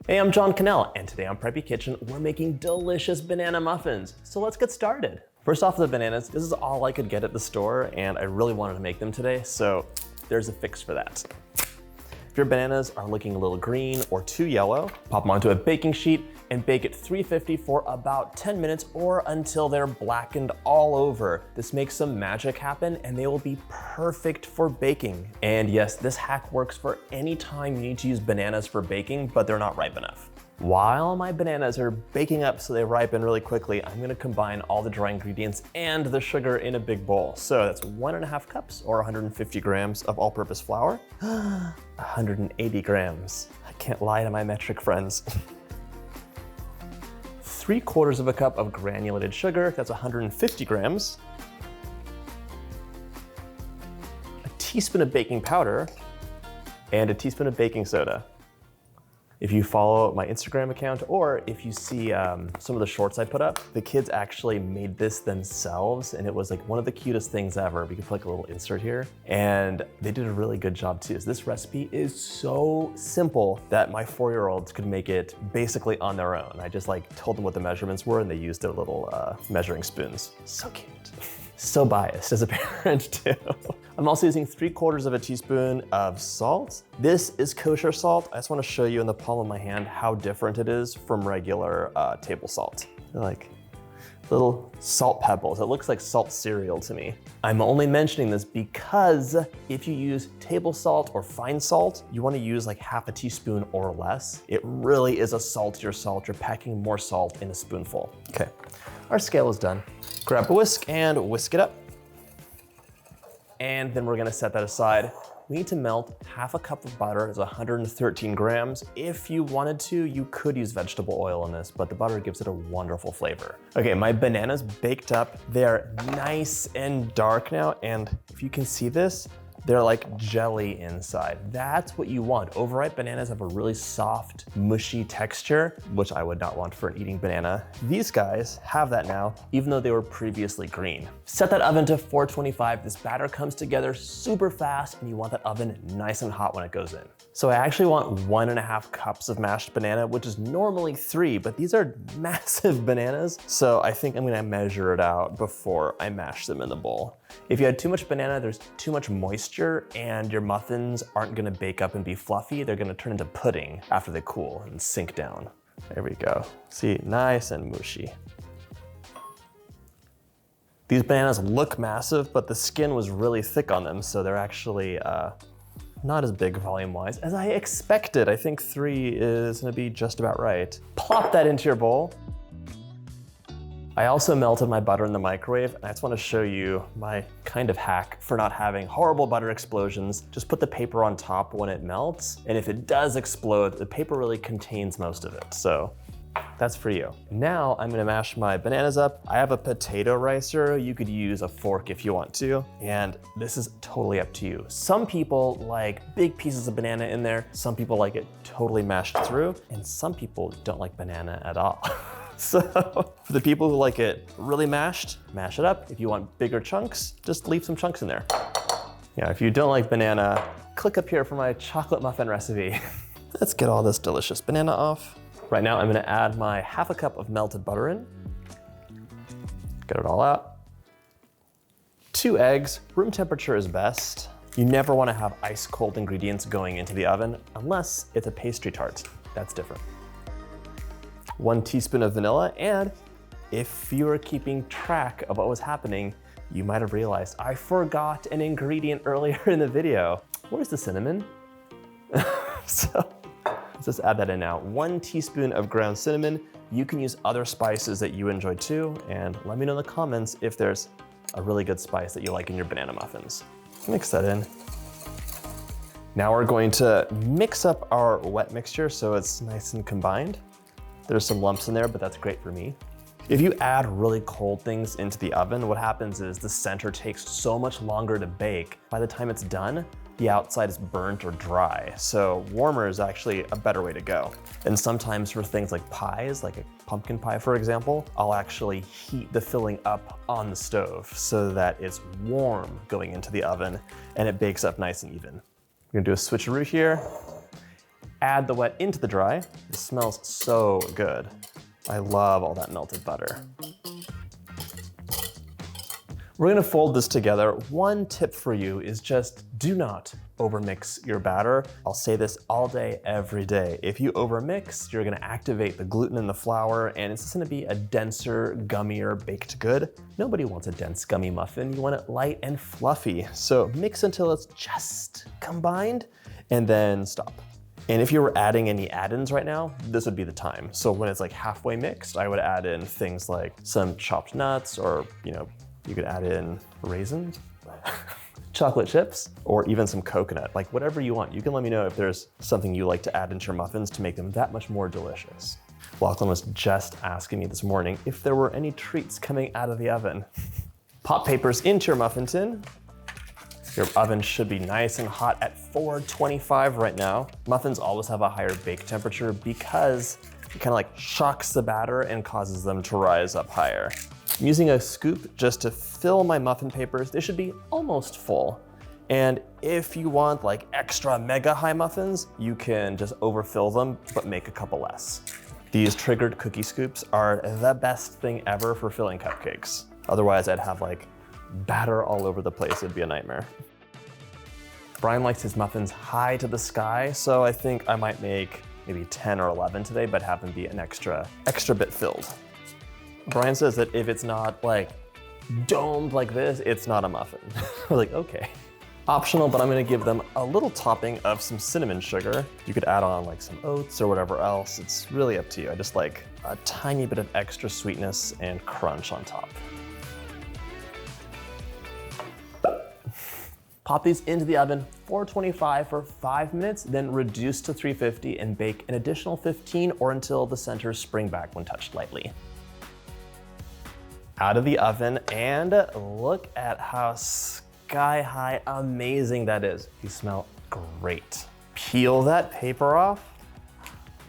Hey, I'm John Cannell, and today on Preppy Kitchen, we're making delicious banana muffins. So let's get started. First off, the bananas. This is all I could get at the store, and I really wanted to make them today, so there's a fix for that. If your bananas are looking a little green or too yellow, pop them onto a baking sheet and bake at 350 for about 10 minutes or until they're blackened all over. This makes some magic happen and they will be perfect for baking. And yes, this hack works for any time you need to use bananas for baking, but they're not ripe enough. While my bananas are baking up so they ripen really quickly, I'm gonna combine all the dry ingredients and the sugar in a big bowl. So that's 1.5 cups or 150 grams of all-purpose flour, 180 grams. I can't lie to my metric friends. 3/4 cup of granulated sugar, that's 150 grams. A teaspoon of baking powder and a teaspoon of baking soda. If you follow my Instagram account or if you see some of the shorts I put up, the kids actually made this themselves and it was like one of the cutest things ever. We could put like a little insert here and they did a really good job too. So this recipe is so simple that my 4-year-olds could make it basically on their own. I just like told them what the measurements were and they used their little measuring spoons. So cute. So biased as a parent too. I'm also using 3/4 teaspoon of salt. This is kosher salt. I just want to show you in the palm of my hand how different it is from regular table salt. They're like little salt pebbles. It looks like salt cereal to me. I'm only mentioning this because if you use table salt or fine salt, you want to use like 1/2 teaspoon or less. It really is a saltier salt. You're packing more salt in a spoonful. Okay, our scale is done. Grab a whisk and whisk it up. And then we're gonna set that aside. We need to melt 1/2 cup of butter, it's 113 grams. If you wanted to, you could use vegetable oil in this, but the butter gives it a wonderful flavor. Okay, my bananas baked up. They're nice and dark now, and if you can see this, they're like jelly inside. That's what you want. Overripe bananas have a really soft, mushy texture, which I would not want for an eating banana. These guys have that now, even though they were previously green. Set that oven to 425. This batter comes together super fast and you want that oven nice and hot when it goes in. So I actually want 1.5 cups of mashed banana, which is normally 3, but these are massive bananas. So I think I'm gonna measure it out before I mash them in the bowl. If you had too much banana, there's too much moisture and your muffins aren't gonna bake up and be fluffy. They're gonna turn into pudding after they cool and sink down. There we go. See, nice and mushy. These bananas look massive, but the skin was really thick on them, so they're actually not as big volume-wise as I expected. I think 3 is gonna be just about right. Plop that into your bowl. I also melted my butter in the microwave, and I just want to show you my kind of hack for not having horrible butter explosions. Just put the paper on top when it melts, and if it does explode, the paper really contains most of it, so that's for you. Now I'm gonna mash my bananas up. I have a potato ricer. You could use a fork if you want to, and this is totally up to you. Some people like big pieces of banana in there. Some people like it totally mashed through, and some people don't like banana at all. So for the people who like it really mashed, mash it up. If you want bigger chunks, just leave some chunks in there. Yeah, if you don't like banana, click up here for my chocolate muffin recipe. Let's get all this delicious banana off. Right now I'm gonna add my 1/2 cup of melted butter in. Get it all out. 2 eggs, room temperature is best. You never wanna have ice cold ingredients going into the oven unless it's a pastry tart. That's different. 1 teaspoon of vanilla, and if you were keeping track of what was happening, you might have realized I forgot an ingredient earlier in the video. Where's the cinnamon? So let's just add that in now. 1 teaspoon of ground cinnamon. You can use other spices that you enjoy too, and let me know in the comments if there's a really good spice that you like in your banana muffins. Mix that in. Now we're going to mix up our wet mixture so it's nice and combined. There's some lumps in there, but that's great for me. If you add really cold things into the oven, what happens is the center takes so much longer to bake. By the time it's done, the outside is burnt or dry. So warmer is actually a better way to go. And sometimes for things like pies, like a pumpkin pie, for example, I'll actually heat the filling up on the stove so that it's warm going into the oven and it bakes up nice and even. We're gonna do a switcheroo here. Add the wet into the dry. It smells so good. I love all that melted butter. We're gonna fold this together. One tip for you is just do not overmix your batter. I'll say this all day, every day. If you overmix, you're gonna activate the gluten in the flour and it's just gonna be a denser, gummier baked good. Nobody wants a dense, gummy muffin. You want it light and fluffy. So mix until it's just combined and then stop. And if you were adding any add-ins right now, this would be the time. So when it's like halfway mixed, I would add in things like some chopped nuts or, you could add in raisins, chocolate chips, or even some coconut, like whatever you want. You can let me know if there's something you like to add into your muffins to make them that much more delicious. Lachlan was just asking me this morning if there were any treats coming out of the oven. Pop papers into your muffin tin. Your oven should be nice and hot at 425 right now. Muffins always have a higher bake temperature because it kind of like shocks the batter and causes them to rise up higher. I'm using a scoop just to fill my muffin papers. They should be almost full. And if you want like extra mega high muffins, you can just overfill them, but make a couple less. These triggered cookie scoops are the best thing ever for filling cupcakes. Otherwise, I'd have like batter all over the place. It'd be a nightmare. Brian likes his muffins high to the sky, so I think I might make maybe 10 or 11 today, but have them be an extra bit filled. Brian says that if it's not like domed like this, it's not a muffin. We're like, okay. Optional, but I'm gonna give them a little topping of some cinnamon sugar. You could add on like some oats or whatever else. It's really up to you. I just like a tiny bit of extra sweetness and crunch on top. Pop these into the oven, 425 for 5 minutes, then reduce to 350 and bake an additional 15 or until the centers spring back when touched lightly. Out of the oven, and look at how sky-high amazing that is. These smell great. Peel that paper off.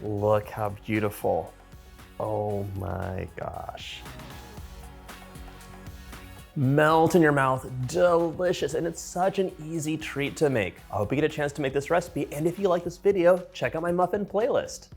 Look how beautiful. Oh my gosh. Melt in your mouth, delicious, and it's such an easy treat to make. I hope you get a chance to make this recipe, and if you like this video, check out my muffin playlist.